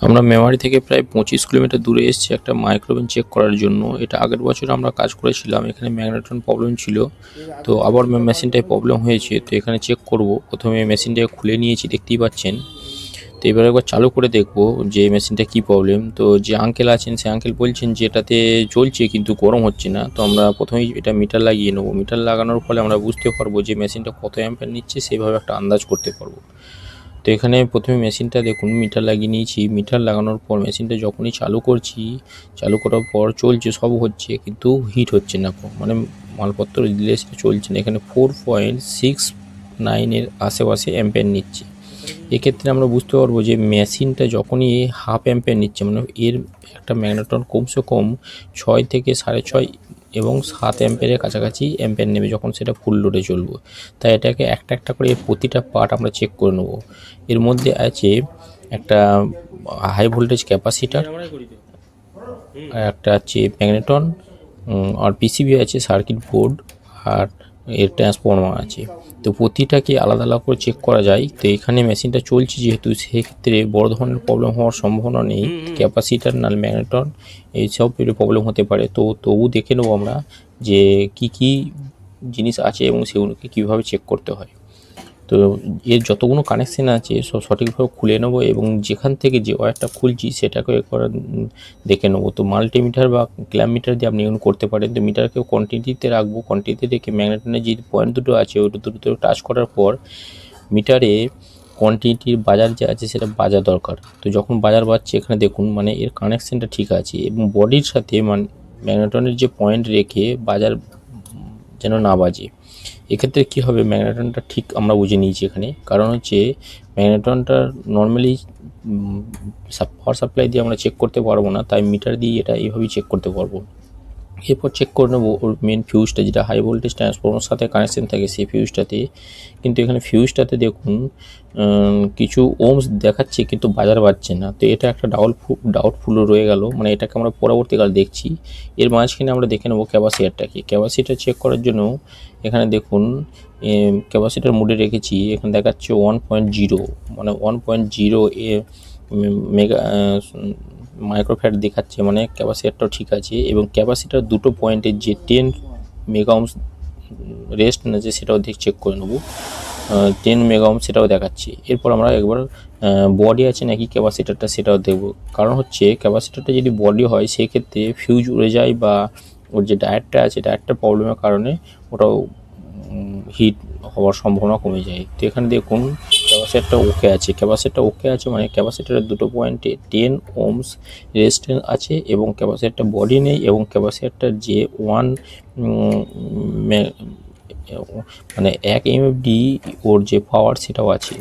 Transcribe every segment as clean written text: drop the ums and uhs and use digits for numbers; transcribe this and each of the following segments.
আমরা মেমারি থেকে প্রায় 25 কিলোমিটার দূরে এসেছি একটা মাইক্রোওভেন চেক করার জন্য। এটা আগের বছর আমরা কাজ করেছিলাম, এখানে ম্যাগনেটন প্রবলেম ছিল, তো আবার মেশিনটায় প্রবলেম হয়েছে। তো এখানে চেক করব, প্রথমে মেশিনটাকে খুলে নিয়েছি, দেখতেই পাচ্ছেন। তো এবার একবার চালু করে দেখব যে মেশিনটা কি প্রবলেম। তো যে আঙ্কেল আছেন সে আঙ্কেল বলছেন যে এটাতে চলছে কিন্তু গরম হচ্ছে না। তো আমরা প্রথমেই এটা মিটার লাগিয়ে নেব। মিটার লাগানোর ফলে আমরা বুঝতে পারবো যে মেশিনটা কত অ্যাম্পিয়ার নিচ্ছে, সেভাবে একটা আন্দাজ করতে পারবো। তো এখানে প্রথমে মেশিনটা দেখুন মিটার লাগিয়ে নিয়েছি। মিটার লাগানোর পর মেশিনটা যখনই চালু করছি, চালু করার পর চলছে, সব হচ্ছে, কিন্তু হিট হচ্ছে না, মানে মালপত্র দিলে সেটা চলছে না। এখানে 4.69 এর আশেপাশে অ্যাম্পিয়ার নিচ্ছে। এক্ষেত্রে আমরা বুঝতে পারবো যে মেশিনটা যখনই হাফ অ্যাম্পিয়ার নিচ্ছে, মানে এর একটা ম্যাগনেটন কমসে কম 6 থেকে 6.5 এবং 7 অ্যাম্পিয়ারের কাছাকাছি অ্যাম্পিয়ার নেবে যখন সেটা ফুল লোডে চলবে। তাই এটাকে একটা একটা করে প্রতিটা পার্ট আমরা চেক করে নেব। এর মধ্যে আছে একটা হাই ভোল্টেজ ক্যাপাসিটার, একটা আছে ম্যাগনেটন, আর পিসিবি আছে, সার্কিট বোর্ড, আর এর ট্রান্সফর্মার আছে। তো প্রতিটাকে আলাদা আলাদা করে চেক করা যায়। তো এখানে মেশিনটা চলছে যেহেতু, সেক্ষেত্রে বড় ধরনের প্রবলেম হওয়ার সম্ভাবনা নেই। ক্যাপাসিটার নাহলে ম্যাগনেটন এইসব প্রবলেম হতে পারে। তো তবু দেখে নেবো আমরা যে কি কি জিনিস আছে এবং সেগুলোকে কীভাবে চেক করতে হয়। তো এর যতগুলো কানেকশান আছে সব সঠিকভাবে খুলে নেবো এবং যেখান থেকে যে ওয়্যারটা খুলছি সেটাকে একবার দেখে নেবো। তো মাল্টিমিটার বা ক্ল্যাম্প মিটার দিয়ে আপনি এগুলো করতে পারেন। তো মিটারকেও কোয়ান্টিটিতে রাখবো, কোয়ান্টিটি রেখে ম্যাগনেটনের যে পয়েন্ট দুটো আছে ওই দুটো টাচ করার পর মিটারে কোয়ান্টিটির বাজার যে আছে সেটা বাজা দরকার। তো যখন বাজার বাজছে এখানে দেখুন মানে এর কানেকশানটা ঠিক আছে এবং বডির সাথে মানে ম্যাগনেটনের যে পয়েন্ট রেখে বাজার যেন না বাজে। এক্ষেত্রে কী হবে, ম্যাগনেটনটা ঠিক আমরা বুঝে নিয়েছি এখানে। কারণ হচ্ছে ম্যাগনেটনটা নর্মালি পাওয়ার সাপ্লাই দিয়ে আমরা চেক করতে পারবো না, তাই মিটার দিয়ে এটা এইভাবেই চেক করতে পারবো। এরপর চেক করে নেবো ওর মেন ফিউজটা, যেটা হাই ভোল্টেজ ট্রান্সফর্মার সাথে কানেকশন থাকে সেই ফিউজটাতে। কিন্তু এখানে ফিউজটাতে দেখুন কিছু ওমস দেখাচ্ছে কিন্তু বাজার বাজছে না। তো এটা একটা ডাউটফুল রয়ে গেল, মানে এটাকে আমরা পরবর্তীকাল দেখছি। এর মাঝখানে আমরা দেখে নেবো ক্যাপাসিটারটাকে। ক্যাপাসিটার চেক করার জন্য এখানে দেখুন ক্যাপাসিটার মোডে রেখেছি। এখানে দেখাচ্ছে 1.0, মানে 1.0 এ মেগা মাইক্রোফ্যাট দেখাচ্ছে, মানে ক্যাপাসিটারটাও ঠিক আছে। এবং ক্যাপাসিটার দুটো পয়েন্টের যে 10 মেগা ওহমস রেস্ট আছে সেটাও চেক করে নেবো। 10 মেগা ওহম সেটাও দেখাচ্ছে। এরপর আমরা একবার বডি আছে নাকি ক্যাপাসিটারটা সেটাও দেখব। কারণ হচ্ছে ক্যাপাসিটারটা যদি বডি হয় সেক্ষেত্রে ফিউজ উড়ে যায় বা ওর যে ডায়েটটা আছে ডায়েটটার প্রবলেমের কারণে ওটাও হিট হওয়ার সম্ভাবনা কমে যায়। তো এখানে দেখুন ক্যাপাসিটারটা ওকে আছে, ক্যাপাসিটারটা ওকে আছে মানে ক্যাপাসিটারের দুটো পয়েন্টে 10 ওহমস রেজিস্ট্যান্স আছে এবং ক্যাপাসিটারটা বডি নেই এবং ক্যাপাসিটারটার যে মানে 1 এমএফডি ওর যে পাওয়ার সেটাও আছে।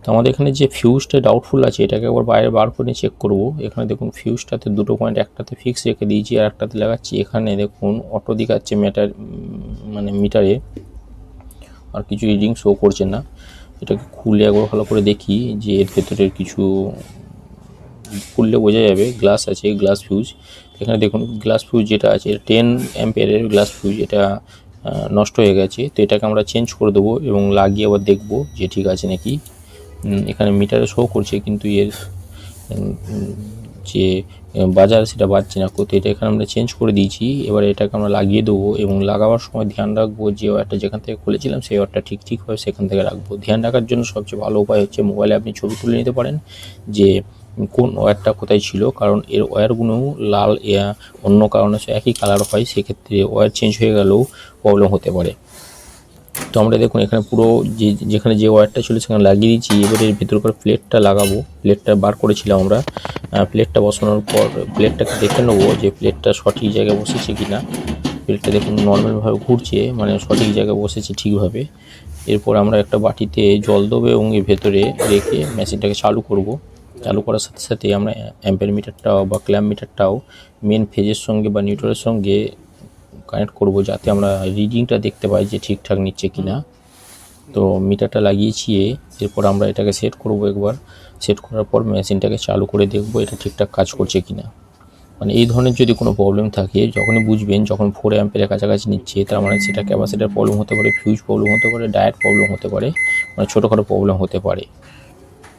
তো আমাদের এখানে যে ফিউজটা ডাউটফুল আছে এটাকে একবার বাইরে বার করে চেক করব। এখানে দেখুন ফিউজটাতে দুটো পয়েন্ট একটাতে ফিক্স রেখে দিয়েছি আর একটাতে লাগাচ্ছি। এখানে দেখুন অটো দেখাচ্ছে মানে মিটারে, আর কিছু রিডিং শো করছে না। এটাকে খুলে একবার ভালো করে দেখি যে এর ভেতরের কিছু, খুললে বোঝা যাবে গ্লাস আছে, গ্লাস ফিউজ। এখানে দেখুন গ্লাস ফিউজ যেটা আছে 10 অ্যাম্পিয়ারের গ্লাস ফিউজ, এটা নষ্ট হয়ে গেছে। তো এটাকে আমরা চেঞ্জ করে দেবো এবং লাগিয়ে আবার দেখব যে ঠিক আছে নাকি। এখানে মিটারে শো করছে কিন্তু এর যে বাজার সেটা বাজছে না। তো এটা এখানে আমরা চেঞ্জ করে দিয়েছি। এবার এটাকে আমরা লাগিয়ে দেবো এবং লাগাবার সময় ধ্যান রাখবো যে ওয়্যারটা যেখান থেকে খুলেছিলাম সেই ওয়্যারটা ঠিকভাবে সেখান থেকে রাখবো। ধ্যান রাখার জন্য সবচেয়ে ভালো উপায় হচ্ছে মোবাইলে আপনি ছবি তুলে নিতে পারেন যে কোন ওয়্যারটা কোথায় ছিল। কারণ এর ওয়্যারগুলো লাল অন্য কারণে একই কালার হয়, সেক্ষেত্রে ওয়্যার চেঞ্জ হয়ে গেলেও প্রবলেম হতে পারে। তো আমরা দেখুন এখানে পুরো যেখানে যে ওয়্যারটা ছিল সেখানে লাগিয়ে দিয়েছি। এবারে এর ভিতরকার প্লেটটা লাগাবো। প্লেটটা বার করেছিলাম আমরা। প্লেটটা বসানোর পর প্লেটটাকে দেখে নেবো যে প্লেটটা সঠিক জায়গায় বসেছে কিনা। প্লেটটা দেখুন নর্মালভাবে ঘুরছে, মানে সঠিক জায়গায় বসেছে ঠিকভাবে। এরপর আমরা একটা বাটিতে জল দেবো এবং এর ভেতরে রেখে মেশিনটাকে চালু করব। চালু করার সাথে সাথে আমরা অ্যাম্পিয়ার মিটারটাও বা ক্ল্যাম্প মিটারটাও মেন ফেজের সঙ্গে বা নিউট্রালের সঙ্গে কানেক্ট করব, যাতে আমরা রিডিংটা দেখতে পাই যে ঠিকঠাক নিচ্ছে কিনা। তো মিটারটা লাগিয়েছি, এরপর আমরা এটাকে সেট করব। একবার সেট করার পর মেশিনটাকে চালু করে দেখব এটা ঠিকঠাক কাজ করছে কিনা। মানে এই ধরনের যদি কোনো প্রবলেম থাকে যখনই বুঝবেন যখন 4 অ্যাম্পিয়ারের কাছাকাছি নিচ্ছে, তার মানে সেটা ক্যাপাসিটার প্রবলেম হতে পারে, ফিউজ প্রবলেম হতে পারে, ডায়েট প্রবলেম হতে পারে, মানে ছোটোখাটো প্রবলেম হতে পারে।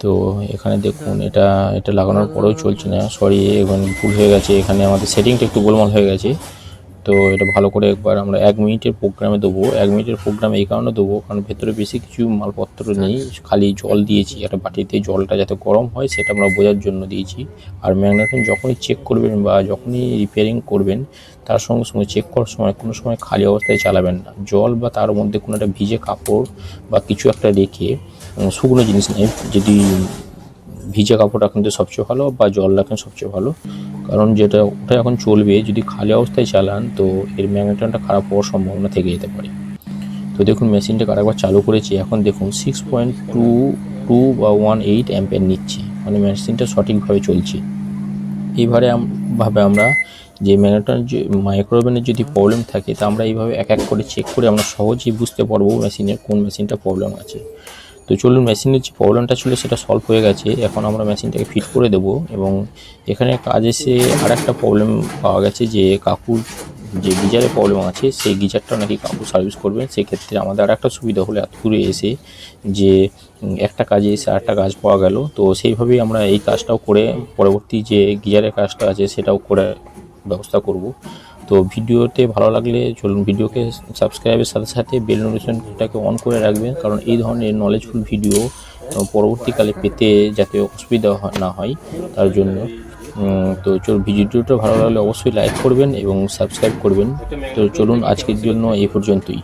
তো এখানে দেখুন এটা এটা লাগানোর পরেও চলছে না, সরি এখন ভুল হয়ে গেছে, এখানে আমাদের সেটিংটা একটু গোলমাল হয়ে গেছে। তো এটা ভালো করে একবার আমরা 1 মিনিটের প্রোগ্রামে দেবো। 1 মিনিটের প্রোগ্রামে এই কারণে দেবো কারণ ভেতরে বেশি কিছু মালপত্র নেই, খালি জল দিয়েছি একটা বাটিতে, জলটা যাতে গরম হয় সেটা আমরা বোঝার জন্য দিয়েছি। আর ম্যাগনেটন যখনই চেক করবেন বা যখনই রিপেয়ারিং করবেন তার সঙ্গে সঙ্গে চেক করার সময় কোনো সময় খালি অবস্থায় চালাবেন না। জল বা তার মধ্যে কোনো একটা ভিজে কাপড় বা কিছু একটা রেখে, শুকনো জিনিস নেই, যদি ভিজে কাপড় রাখেন তো সবচেয়ে ভালো, বা জল রাখেন সবচেয়ে ভালো। কারণ যেটা ওটা এখন চলবে, যদি খালি অবস্থায় চালান তো এর ম্যাগনেটনটা খারাপ হওয়ার সম্ভাবনা থেকে যেতে পারে। তো দেখুন মেশিনটাকে আরেকবার চালু করেছি, এখন দেখুন 6.22 বা 18 অ্যাম্পিয়ার নিচ্ছে, মানে মেশিনটা সঠিকভাবে চলছে। এইভাবে আমরা যে ম্যাগনেটন যে মাইক্রোওভেনের যদি প্রবলেম থাকে তা আমরা এইভাবে এক এক করে চেক করে আমরা সহজেই বুঝতে পারবো মেশিনের কোন মেশিনটা প্রবলেম আছে। তো চলুন, মেশিনের যে প্রবলেমটা ছিল সেটা সলভ হয়ে গেছে, এখন আমরা মেশিনটাকে ফিট করে দেবো। এবং এখানে কাজ এসে আর একটা প্রবলেম পাওয়া গেছে যে কাকুর যে গিজারের প্রবলেম আছে সেই গিজারটা নাকি কাকু সার্ভিস করবেন। সেক্ষেত্রে আমাদের আর একটা সুবিধা হলো এত দূরে এসে যে একটা কাজে এসে আরেকটা কাজ পাওয়া গেল। তো সেইভাবেই আমরা এই কাজটাও করে পরবর্তী যে গিজারের কাজটা আছে সেটাও করে ব্যবস্থা করব। তো ভিডিওতে ভালো লাগলে চলুন ভিডিওকে সাবস্ক্রাইবের সাথে সাথে বেল নোটিফিকেশনটাকে অন করে রাখবেন, কারণ এই ধরনের নলেজফুল ভিডিও পরবর্তীকালে পেতে যাতে অসুবিধা না হয় তার জন্য। তো ভিডিওটা ভালো লাগলে অবশ্যই লাইক করবেন এবং সাবস্ক্রাইব করবেন। তো চলুন আজকের জন্য এই পর্যন্তই।